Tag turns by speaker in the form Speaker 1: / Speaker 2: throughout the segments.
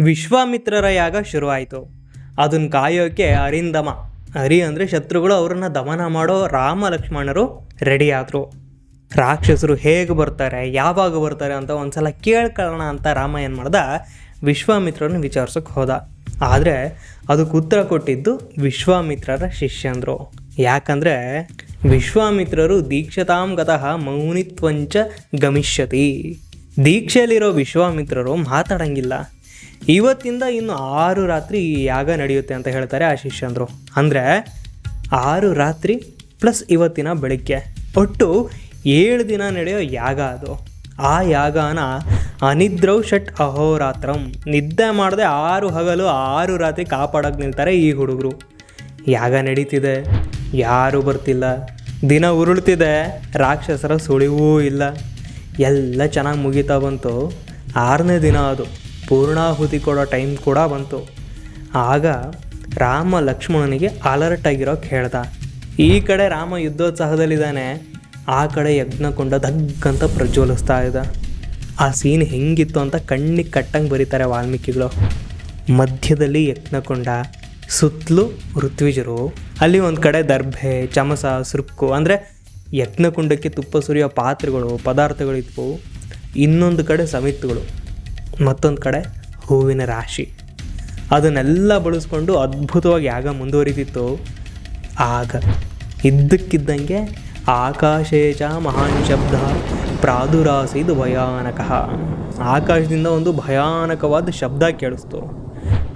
Speaker 1: ವಿಶ್ವಾಮಿತ್ರರ ಯಾಗ ಶುರುವಾಯಿತು. ಅದನ್ನು ಕಾಯೋಕ್ಕೆ ಅರಿಂದಮ, ಅರಿ ಅಂದರೆ ಶತ್ರುಗಳು, ಅವರನ್ನು ದಮನ ಮಾಡೋ ರಾಮ ಲಕ್ಷ್ಮಣರು ರೆಡಿ ಆದರು. ರಾಕ್ಷಸರು ಹೇಗೆ ಬರ್ತಾರೆ, ಯಾವಾಗ ಬರ್ತಾರೆ ಅಂತ ಒಂದ್ಸಲ ಕೇಳ್ಕೊಳ್ಳೋಣ ಅಂತ ರಾಮ ಏನು ಮಾಡ್ದ, ವಿಶ್ವಾಮಿತ್ರರನ್ನ ವಿಚಾರಿಸೋಕೆ ಹೋದ. ಆದರೆ ಅದಕ್ಕೆ ಉತ್ತರ ಕೊಟ್ಟಿದ್ದು ವಿಶ್ವಾಮಿತ್ರರ ಶಿಷ್ಯಂದರು. ಯಾಕಂದರೆ ವಿಶ್ವಾಮಿತ್ರರು ದೀಕ್ಷತಾಂ ಗತಃ ಮೌನಿತ್ವಂಚ ಗಮಿಷ್ಯತಿ. ದೀಕ್ಷೆಯಲ್ಲಿರೋ ವಿಶ್ವಾಮಿತ್ರರು ಮಾತಾಡಂಗಿಲ್ಲ. ಇವತ್ತಿಂದ ಇನ್ನು 6 ರಾತ್ರಿ ಈ ಯಾಗ ನಡೆಯುತ್ತೆ ಅಂತ ಹೇಳ್ತಾರೆ ಆ ಶಿಷ್ಯಂದರು. ಅಂದರೆ 6 ರಾತ್ರಿ ಪ್ಲಸ್ ಇವತ್ತಿನ ಬೆಳಿಗ್ಗೆ, ಒಟ್ಟು 7 ದಿನ ನಡೆಯೋ ಯಾಗ ಅದು. ಆ ಯಾಗನ ಅನಿದ್ರೌ ಷಟ್ ಅಹೋರಾತ್ರಂ, ನಿದ್ದೆ ಮಾಡದೆ 6 ಹಗಲು 6 ರಾತ್ರಿ ಕಾಪಾಡೋಕೆ ನಿಲ್ತಾರೆ ಈ ಹುಡುಗರು. ಯಾಗ ನಡೀತಿದೆ, ಯಾರೂ ಬರ್ತಿಲ್ಲ. ದಿನ ಉರುಳ್ತಿದೆ, ರಾಕ್ಷಸರ ಸುಳಿವೂ ಇಲ್ಲ. ಎಲ್ಲ ಚೆನ್ನಾಗಿ ಮುಗೀತಾ ಬಂತು. 6ನೇ ದಿನ ಅದು, ಪೂರ್ಣಾಹುತಿ ಕೊಡೋ ಟೈಮ್ ಕೂಡ ಬಂತು. ಆಗ ರಾಮ ಲಕ್ಷ್ಮಣನಿಗೆ ಅಲರ್ಟ್ ಆಗಿರೋಕೆ ಹೇಳ್ದ. ಈ ಕಡೆ ರಾಮ ಯುದ್ಧೋತ್ಸಾಹದಲ್ಲಿದ್ದಾನೆ, ಆ ಕಡೆ ಯಜ್ಞಕೊಂಡ ದಗ್ಗಂತ ಪ್ರಜ್ವಲಿಸ್ತಾ ಇದ್ದ. ಆ ಸೀನ್ ಹೆಂಗಿತ್ತು ಅಂತ ಕಣ್ಣಿಗೆ ಕಟ್ಟಂಗೆ ಬರೀತಾರೆ ವಾಲ್ಮೀಕಿಗಳು. ಮಧ್ಯದಲ್ಲಿ ಯಜ್ಞಕೊಂಡ, ಸುತ್ತಲೂ ಋತ್ವಿಜರು, ಅಲ್ಲಿ ಒಂದು ಕಡೆ ದರ್ಭೆ, ಚಮಸ, ಸುರುಕು ಅಂದರೆ ಯಜ್ಞಕುಂಡಕ್ಕೆ ತುಪ್ಪ ಸುರಿಯೋ ಪಾತ್ರೆಗಳು, ಪದಾರ್ಥಗಳಿದ್ವು. ಇನ್ನೊಂದು ಕಡೆ ಸಮಿತಿಗಳು, ಮತ್ತೊಂದು ಕಡೆ ಹೂವಿನ ರಾಶಿ. ಅದನ್ನೆಲ್ಲ ಬಳಸ್ಕೊಂಡು ಅದ್ಭುತವಾಗಿ ಯಾಗ ಮುಂದುವರಿತಿತ್ತು. ಆಗ ಇದ್ದಕ್ಕಿದ್ದಂಗೆ ಆಕಾಶೇಚ ಮಹಾನ್ ಶಬ್ದ ಪ್ರಾದುರಾಸಿದ್ ಭಯಾನಕ. ಆಕಾಶದಿಂದ ಒಂದು ಭಯಾನಕವಾದ ಶಬ್ದ ಕೇಳಿಸ್ತು.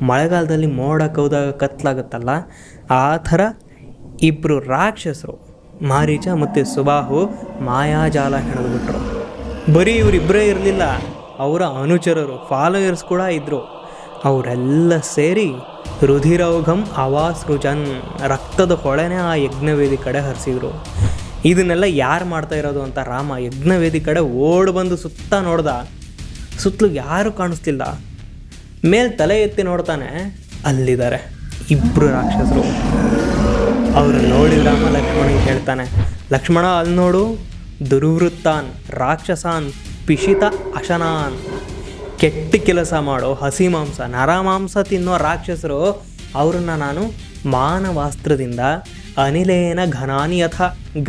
Speaker 1: ಮಳೆಗಾಲದಲ್ಲಿ ಮೋಡ ಕೌದಾಗ ಕತ್ಲಾಗುತ್ತಲ್ಲ, ಆ ಥರ ಇಬ್ಬರು ರಾಕ್ಷಸರು, ಮಾರೀಚ ಮತ್ತು ಸುಬಾಹು, ಮಾಯಾಜಾಲ ಹೆಣೆದುಬಿಟ್ರು. ಬರೀ ಇವರಿಬ್ಬರೇ ಇರಲಿಲ್ಲ, ಅವರ ಅನುಚರರು, ಫಾಲೋಯರ್ಸ್ ಕೂಡ ಇದ್ದರು. ಅವರೆಲ್ಲ ಸೇರಿ ರುಧಿರೌಘಂ ಅವಾಸೃಜನ್, ರಕ್ತದ ಹೊಳೆನೇ ಆ ಯಜ್ಞವೇದಿ ಕಡೆ ಹರಿಸಿದ್ರು. ಇದನ್ನೆಲ್ಲ ಯಾರು ಮಾಡ್ತಾ ಇರೋದು ಅಂತ ರಾಮ ಯಜ್ಞವೇದಿ ಕಡೆ ಓಡಿ ಬಂದು ಸುತ್ತ ನೋಡ್ದ. ಸುತ್ತಲೂ ಯಾರೂ ಕಾಣಿಸ್ತಿಲ್ಲ. ಮೇಲೆ ತಲೆ ಎತ್ತಿ ನೋಡ್ತಾನೆ, ಅಲ್ಲಿದ್ದಾರೆ ಇಬ್ಬರು ರಾಕ್ಷಸರು. ಅವರು ನೋಡಿ ರಾಮ ಲಕ್ಷ್ಮಣಿಗೆ ಹೇಳ್ತಾನೆ, ಲಕ್ಷ್ಮಣ ಅಲ್ಲಿ ನೋಡು, ದುರ್ವೃತ್ತಾನ್ ರಾಕ್ಷಸಾನ್ ಪಿಶಿತ ಅಶನಾನ್, ಕೆಟ್ಟ ಕೆಲಸ ಮಾಡೋ ಹಸಿ ಮಾಂಸ, ನರಮಾಂಸ ತಿನ್ನೋ ರಾಕ್ಷಸರು, ಅವ್ರನ್ನ ನಾನು ಮಾನವಾಸ್ತ್ರದಿಂದ ಅನಿಲೇನ ಘನಾನಿ ಯಥ,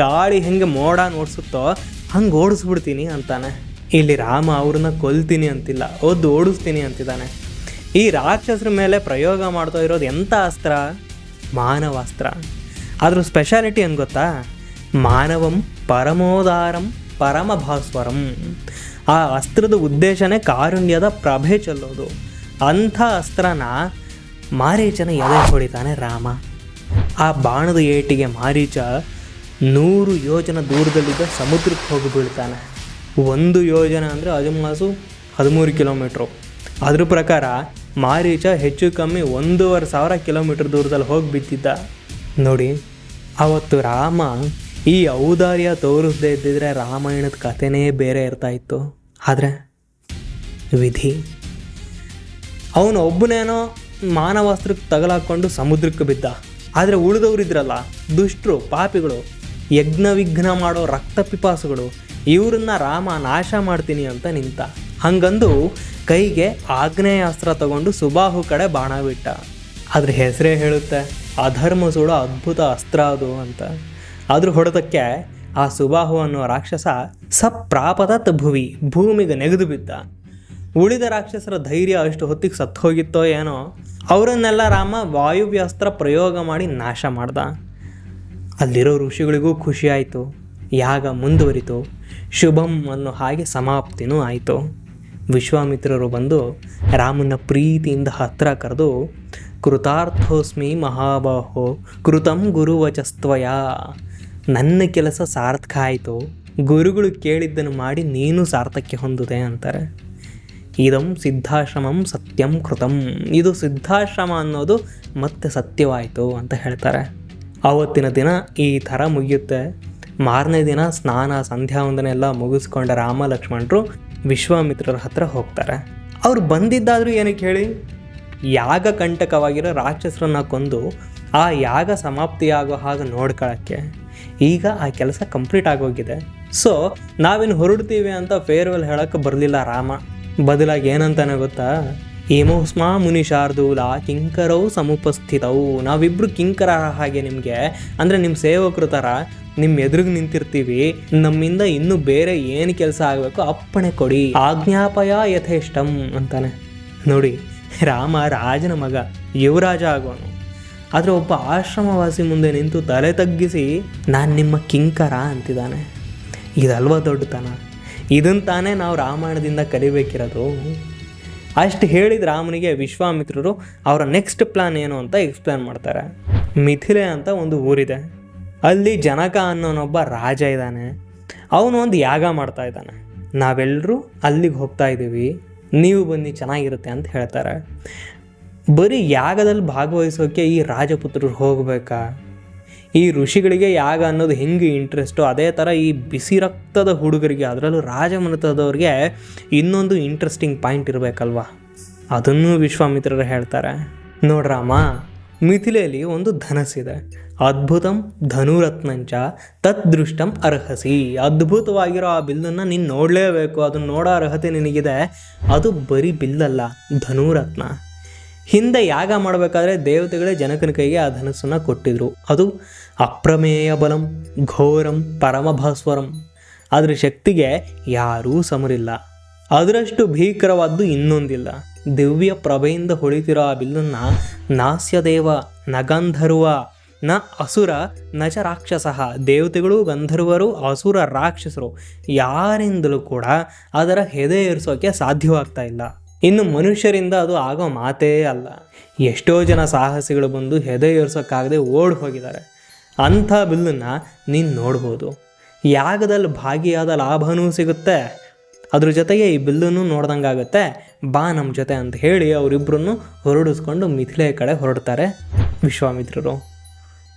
Speaker 1: ಗಾಳಿ ಹೆಂಗೆ ಮೋಡ ಓಡಿಸುತ್ತೋ ಹಂಗೆ ಓಡಿಸ್ಬಿಡ್ತೀನಿ ಅಂತಾನೆ. ಇಲ್ಲಿ ರಾಮ ಅವ್ರನ್ನ ಕೊಲ್ತೀನಿ ಅಂತಿಲ್ಲ, ಓಡಿಸ್ತೀನಿ ಅಂತಿದ್ದಾನೆ. ಈ ರಾಕ್ಷಸರ ಮೇಲೆ ಪ್ರಯೋಗ ಮಾಡ್ತಾ ಇರೋದು ಎಂಥ ಅಸ್ತ್ರ? ಮಾನವಾಸ್ತ್ರ. ಅದ್ರ ಸ್ಪೆಷಾಲಿಟಿ ಏನು ಗೊತ್ತಾ? ಮಾನವಂ ಪರಮೋದಾರಂ ಪರಮಭಾಸ್ವರಂ. ಆ ಅಸ್ತ್ರದ ಉದ್ದೇಶನೇ ಕಾರುಣ್ಯದ ಪ್ರಭೆ ಚೆಲ್ಲೋದು. ಅಂಥ ಅಸ್ತ್ರನ ಮಾರೀಚನ ಎದೆ ಹೊಡಿತಾನೆ ರಾಮ. ಆ ಬಾಣದ ಏಟಿಗೆ ಮಾರೀಚ 100 ಯೋಜನ ದೂರದಲ್ಲಿದ್ದ ಸಮುದ್ರಕ್ಕೆ ಹೋಗಿ ಬೀಳ್ತಾನೆ. 1 ಯೋಜನ ಅಂದರೆ ಅಜಮಾಸು 13 ಕಿಲೋಮೀಟ್ರು. ಅದ್ರ ಪ್ರಕಾರ ಮಾರೀಚ ಹೆಚ್ಚು ಕಮ್ಮಿ 1,500 ಕಿಲೋಮೀಟ್ರ್ ದೂರದಲ್ಲಿ ಹೋಗಿ ಬಿದ್ದಿದ್ದ. ನೋಡಿ, ಅವತ್ತು ರಾಮ ಈ ಔದಾರ್ಯ ತೋರಿಸದೇ ಇದ್ದಿದ್ರೆ ರಾಮಾಯಣದ ಕಥೆನೇ ಬೇರೆ ಇರ್ತಾಯಿತ್ತು. ಆದರೆ ವಿಧಿ, ಅವನು ಒಬ್ಬನೇನೋ ಮಾನವಾಸ್ತ್ರಕ್ಕೆ ತಗಲಾಕೊಂಡು ಸಮುದ್ರಕ್ಕೆ ಬಿದ್ದ. ಆದರೆ ಉಳಿದವರಿದ್ರಲ್ಲ, ದುಷ್ಟರು, ಪಾಪಿಗಳು, ಯಜ್ಞ ವಿಘ್ನ ಮಾಡೋ ರಕ್ತ ಪಿಪಾಸುಗಳು, ಇವ್ರನ್ನ ರಾಮ ನಾಶ ಮಾಡ್ತೀನಿ ಅಂತ ನಿಂತ. ಹಂಗಂದು ಕೈಗೆ ಆಗ್ನೇಯಾಸ್ತ್ರ ತಗೊಂಡು ಸುಬಾಹು ಕಡೆ ಬಾಣ ಬಿಟ್ಟ. ಅದ್ರ ಹೆಸರೇ ಹೇಳುತ್ತೆ, ಅಧರ್ಮ ಸುಡೋ ಅದ್ಭುತ ಅಸ್ತ್ರ ಅದು ಅಂತ. ಅದ್ರ ಹೊಡೆದಕ್ಕೆ ಆ ಸುಬಾಹು ಅನ್ನೋ ರಾಕ್ಷಸ ಸಪ್ರಾಪದತ್ ಭುವಿ, ಭೂಮಿಗೆ ನೆಗೆದು ಬಿದ್ದ. ಉಳಿದ ರಾಕ್ಷಸರ ಧೈರ್ಯ ಅಷ್ಟು ಹೊತ್ತಿಗೆ ಸತ್ತು ಹೋಗಿತ್ತೋ ಏನೋ, ಅವರನ್ನೆಲ್ಲ ರಾಮ ವಾಯುವ್ಯಾಸ್ತ್ರ ಪ್ರಯೋಗ ಮಾಡಿ ನಾಶ ಮಾಡ್ದ. ಅಲ್ಲಿರೋ ಋಷಿಗಳಿಗೂ ಖುಷಿ ಆಯಿತು. ಯಾಗ ಮುಂದುವರಿತು. ಶುಭಂ ಅನ್ನೋ ಹಾಗೆ ಸಮಾಪ್ತಿನೂ ಆಯಿತು. ವಿಶ್ವಾಮಿತ್ರರು ಬಂದು ರಾಮನ ಪ್ರೀತಿಯಿಂದ ಹತ್ತಿರ ಕರೆದು, ಕೃತಾರ್ಥೋಸ್ಮಿ ಮಹಾಬಾಹೋ ಕೃತಂ ಗುರುವಚಸ್ತ್ವಯ, ನನ್ನ ಕೆಲಸ ಸಾರ್ಥಕ ಆಯಿತು, ಗುರುಗಳು ಕೇಳಿದ್ದನ್ನು ಮಾಡಿ ನೀನು ಸಾರ್ಥಕ್ಯ ಹೊಂದಿದೆ ಅಂತಾರೆ. ಇದಂ ಸಿದ್ಧಾಶ್ರಮಂ ಸತ್ಯಂ ಕೃತಂ, ಇದು ಸಿದ್ಧಾಶ್ರಮ ಅನ್ನೋದು ಮತ್ತೆ ಸತ್ಯವಾಯಿತು ಅಂತ ಹೇಳ್ತಾರೆ. ಆವತ್ತಿನ ದಿನ ಈ ಥರ ಮುಗಿಯುತ್ತೆ. ಮಾರನೇ ದಿನ ಸ್ನಾನ ಸಂಧ್ಯಾ ವಂದನೆ ಎಲ್ಲ ಮುಗಿಸ್ಕೊಂಡ ರಾಮ ಲಕ್ಷ್ಮಣರು ವಿಶ್ವಾಮಿತ್ರರ ಹತ್ರ ಹೋಗ್ತಾರೆ. ಅವ್ರು ಬಂದಿದ್ದಾದರೂ ಏನಕ್ಕೆ ಹೇಳಿ, ಯಾಗ ಕಂಟಕವಾಗಿರೋ ರಾಕ್ಷಸರನ್ನ ಕೊಂದು ಆ ಯಾಗ ಸಮಾಪ್ತಿಯಾಗೋ ಹಾಗೆ ನೋಡ್ಕೊಳ್ಳೋಕ್ಕೆ. ಈಗ ಆ ಕೆಲಸ ಕಂಪ್ಲೀಟ್ ಆಗೋಗಿದೆ. ಸೊ ನಾವಿನ್ನು ಹೊರಡ್ತೀವಿ ಅಂತ ಫೇರ್ವೆಲ್ ಹೇಳೋಕ್ಕೆ ಬರಲಿಲ್ಲ ರಾಮ. ಬದಲಾಗಿ ಏನಂತಾನೆ ಗೊತ್ತಾ, ಹೇಮೋಸ್ಮಾ ಮುನಿ ಶಾರ್ದೂಲ ಕಿಂಕರೌ ಸಮುಪಸ್ಥಿತವು. ನಾವಿಬ್ಬರು ಕಿಂಕರ ಹಾಗೆ ನಿಮಗೆ, ಅಂದರೆ ನಿಮ್ಮ ಸೇವಕರು ಥರ ನಿಮ್ಮ ಎದುರಿಗೆ ನಿಂತಿರ್ತೀವಿ. ನಮ್ಮಿಂದ ಇನ್ನೂ ಬೇರೆ ಏನು ಕೆಲಸ ಆಗಬೇಕು ಅಪ್ಪಣೆ ಕೊಡಿ, ಆಜ್ಞಾಪಯ ಯಥೇಷ್ಟಂ ಅಂತಾನೆ. ನೋಡಿ, ರಾಮ ರಾಜನ ಮಗ, ಯುವರಾಜ ಆಗೋನು. ಆದರೆ ಒಬ್ಬ ಆಶ್ರಮವಾಸಿ ಮುಂದೆ ನಿಂತು ತಲೆ ತಗ್ಗಿಸಿ ನಾನು ನಿಮ್ಮ ಕಿಂಕರ ಅಂತಿದ್ದಾನೆ. ಇದಲ್ವ ದೊಡ್ಡತನ? ಇದನ್ನು ತಾನೇ ನಾವು ರಾಮಾಯಣದಿಂದ ಕಲಿಬೇಕಿರೋದು. ಅಷ್ಟು ಹೇಳಿದ ರಾಮನಿಗೆ ವಿಶ್ವಾಮಿತ್ರರು ಅವರ ನೆಕ್ಸ್ಟ್ ಪ್ಲ್ಯಾನ್ ಏನು ಅಂತ ಎಕ್ಸ್ಪ್ಲೇನ್ ಮಾಡ್ತಾರೆ. ಮಿಥಿಲೆ ಅಂತ ಒಂದು ಊರಿದೆ. ಅಲ್ಲಿ ಜನಕ ಅನ್ನೋನೊಬ್ಬ ರಾಜ ಇದ್ದಾನೆ. ಅವನು ಒಂದು ಯಾಗ ಮಾಡ್ತಾ ಇದ್ದಾನೆ. ನಾವೆಲ್ಲರೂ ಅಲ್ಲಿಗೆ ಹೋಗ್ತಾ ಇದ್ದೀವಿ, ನೀವು ಬನ್ನಿ, ಚೆನ್ನಾಗಿರುತ್ತೆ ಅಂತ ಹೇಳ್ತಾರೆ. ಬರೀ ಯಾಗದಲ್ಲಿ ಭಾಗವಹಿಸೋಕ್ಕೆ ಈ ರಾಜಪುತ್ರರು ಹೋಗಬೇಕಾ? ಈ ಋಷಿಗಳಿಗೆ ಯಾಗ ಅನ್ನೋದು ಹೆಂಗೆ ಇಂಟ್ರೆಸ್ಟು, ಅದೇ ಥರ ಈ ಬಿಸಿ ರಕ್ತದ ಹುಡುಗರಿಗೆ, ಅದರಲ್ಲೂ ರಾಜಮನೆತದವ್ರಿಗೆ ಇನ್ನೊಂದು ಇಂಟ್ರೆಸ್ಟಿಂಗ್ ಪಾಯಿಂಟ್ ಇರಬೇಕಲ್ವ? ಅದನ್ನು ವಿಶ್ವಾಮಿತ್ರರು ಹೇಳ್ತಾರೆ. ನೋಡ್ರಾಮ, ಮಿಥಿಲೆಯಲ್ಲಿ ಒಂದು ಧನಸ್ಸಿದೆ. ಅದ್ಭುತಂ ಧನುರತ್ನಂಚ ತದ್ದೃಷ್ಟಂ ಅರ್ಹಸಿ. ಅದ್ಭುತವಾಗಿರೋ ಆ ಬಿಲ್ಲನ್ನು ನೀನು ನೋಡಲೇಬೇಕು, ಅದನ್ನು ನೋಡೋ ಅರ್ಹತೆ ನಿನಗಿದೆ. ಅದು ಬರೀ ಬಿಲ್ಲಲ್ಲ, ಧನುರತ್ನ. ಹಿಂದೆ ಯಾಗ ಮಾಡಬೇಕಾದ್ರೆ ದೇವತೆಗಳೇ ಜನಕನ ಕೈಗೆ ಆ ಧನಸ್ಸನ್ನು ಕೊಟ್ಟಿದ್ರು. ಅದು ಅಪ್ರಮೇಯ ಬಲಂ ಘೋರಂ ಪರಮಭಾಸ್ವರಂ. ಅದರ ಶಕ್ತಿಗೆ ಯಾರೂ ಸಮರಿಲ್ಲ. ಅದರಷ್ಟು ಭೀಕರವಾದ್ದು ಇನ್ನೊಂದಿಲ್ಲ. ದಿವ್ಯ ಪ್ರಭೆಯಿಂದ ಹೊಳಿತಿರೋ ಆ ಬಿಲ್ಲನ್ನು ನಾಸ್ಯದೇವ ನ ಗಂಧರ್ವ ನ ಅಸುರ ನ ಚ ರಾಕ್ಷಸಃ. ದೇವತೆಗಳು, ಗಂಧರ್ವರು, ಅಸುರ, ರಾಕ್ಷಸರು ಯಾರಿಂದಲೂ ಕೂಡ ಅದರ ಹೆದೆ ಏರಿಸೋಕ್ಕೆ ಸಾಧ್ಯವಾಗ್ತಾ ಇಲ್ಲ. ಇನ್ನು ಮನುಷ್ಯರಿಂದ ಅದು ಆಗೋ ಮಾತೇ ಅಲ್ಲ. ಎಷ್ಟೋ ಜನ ಸಾಹಸಿಗಳು ಬಂದು ಹೆದೆ ಏರ್ಸೋಕ್ಕಾಗದೆ ಓಡಿ ಹೋಗಿದ್ದಾರೆ. ಅಂಥ ಬಿಲ್ಲನ್ನು ನೀನು ನೋಡ್ಬೋದು. ಯಾಗದಲ್ಲಿ ಭಾಗಿಯಾದ ಲಾಭವೂ ಸಿಗುತ್ತೆ, ಅದ್ರ ಜೊತೆಗೆ ಈ ಬಿಲ್ಲನ್ನು ನೋಡ್ದಂಗಾಗುತ್ತೆ. ಬಾ ನಮ್ಮ ಜೊತೆ ಅಂತ ಹೇಳಿ ಅವರಿಬ್ಬರನ್ನು ಹೊರಡಿಸ್ಕೊಂಡು ಮಿಥಿಲೆಯ ಕಡೆ ಹೊರಡ್ತಾರೆ ವಿಶ್ವಾಮಿತ್ರರು.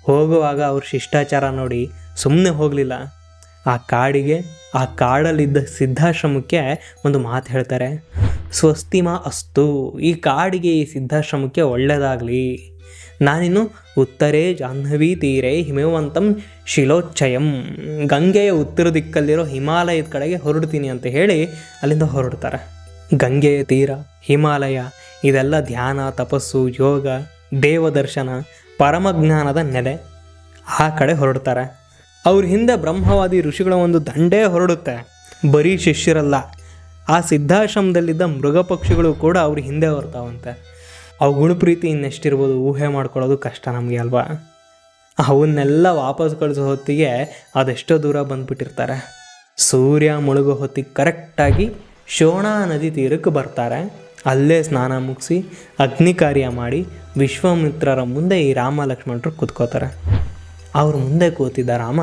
Speaker 1: ಹೋಗುವಾಗ ಅವ್ರ ಶಿಷ್ಟಾಚಾರ ನೋಡಿ ಸುಮ್ಮನೆ ಹೋಗಲಿಲ್ಲ. ಆ ಕಾಡಿಗೆ, ಆ ಕಾಡಲ್ಲಿದ್ದ ಸಿದ್ಧಾಶ್ರಮಕ್ಕೆ ಒಂದು ಮಾತು ಹೇಳ್ತಾರೆ. ಸ್ವಸ್ತಿಮಾ ಅಸ್ತು. ಈ ಕಾಡಿಗೆ, ಈ ಸಿದ್ಧಾಶ್ರಮಕ್ಕೆ ಒಳ್ಳೆಯದಾಗಲಿ. ನಾನಿನ್ನು ಉತ್ತರೇ ಜಾಹ್ನವಿ ತೀರೆ ಹಿಮವಂತಂ ಶಿಲೋಚ್ಛಯಂ. ಗಂಗೆಯ ಉತ್ತರ ದಿಕ್ಕಲ್ಲಿರೋ ಹಿಮಾಲಯದ ಕಡೆಗೆ ಹೊರಡ್ತೀನಿ ಅಂತ ಹೇಳಿ ಅಲ್ಲಿಂದ ಹೊರಡ್ತಾರೆ. ಗಂಗೆಯ ತೀರ, ಹಿಮಾಲಯ, ಇದೆಲ್ಲ ಧ್ಯಾನ, ತಪಸ್ಸು, ಯೋಗ, ದೇವದರ್ಶನ, ಪರಮಜ್ಞಾನದ ನೆಲೆ. ಆ ಕಡೆ ಹೊರಡ್ತಾರೆ. ಅವ್ರ ಹಿಂದೆ ಬ್ರಹ್ಮವಾದಿ ಋಷಿಗಳ ಒಂದು ದಂಡೇ ಹೊರಡುತ್ತೆ. ಬರೀ ಶಿಷ್ಯರಲ್ಲ, ಆ ಸಿದ್ಧಾಶ್ರಮದಲ್ಲಿದ್ದ ಮೃಗ ಪಕ್ಷಿಗಳು ಕೂಡ ಅವ್ರ ಹಿಂದೆ ಬರ್ತಾವಂತೆ. ಅವುಗಳ ಪ್ರೀತಿ ಇನ್ನೆಷ್ಟಿರ್ಬೋದು ಊಹೆ ಮಾಡ್ಕೊಳ್ಳೋದು ಕಷ್ಟ ನಮಗೆ ಅಲ್ವಾ? ಅವನ್ನೆಲ್ಲ ವಾಪಸ್ ಕಳಿಸೋ ಹೊತ್ತಿಗೆ ಅದೆಷ್ಟೋ ದೂರ ಬಂದುಬಿಟ್ಟಿರ್ತಾರೆ. ಸೂರ್ಯ ಮುಳುಗೋ ಹೊತ್ತಿಗೆ ಕರೆಕ್ಟಾಗಿ ಶೋಣಾ ನದಿ ತೀರಕ್ಕೆ ಬರ್ತಾರೆ. ಅಲ್ಲೇ ಸ್ನಾನ ಮುಗಿಸಿ ಅಗ್ನಿ ಕಾರ್ಯ ಮಾಡಿ ವಿಶ್ವಾಮಿತ್ರರ ಮುಂದೆ ಈ ರಾಮ ಲಕ್ಷ್ಮಣರು ಕೂತ್ಕೋತಾರೆ. ಅವ್ರ ಮುಂದೆ ಕೂತಿದ್ದ ರಾಮ,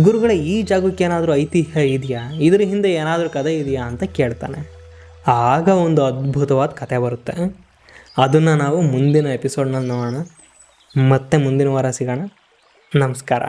Speaker 1: ಗುರುಗಳ ಈ ಜಾಗಕ್ಕೆ ಏನಾದರೂ ಐತಿಹ್ಯ ಇದೆಯಾ, ಇದ್ರ ಹಿಂದೆ ಏನಾದರೂ ಕಥೆ ಇದೆಯಾ ಅಂತ ಕೇಳ್ತಾನೆ. ಆಗ ಒಂದು ಅದ್ಭುತವಾದ ಕಥೆ ಬರುತ್ತೆ. ಅದನ್ನು ನಾವು ಮುಂದಿನ ಎಪಿಸೋಡ್ನಲ್ಲಿ ನೋಡೋಣ. ಮತ್ತೆ ಮುಂದಿನ ವಾರ ಸಿಗೋಣ. ನಮಸ್ಕಾರ.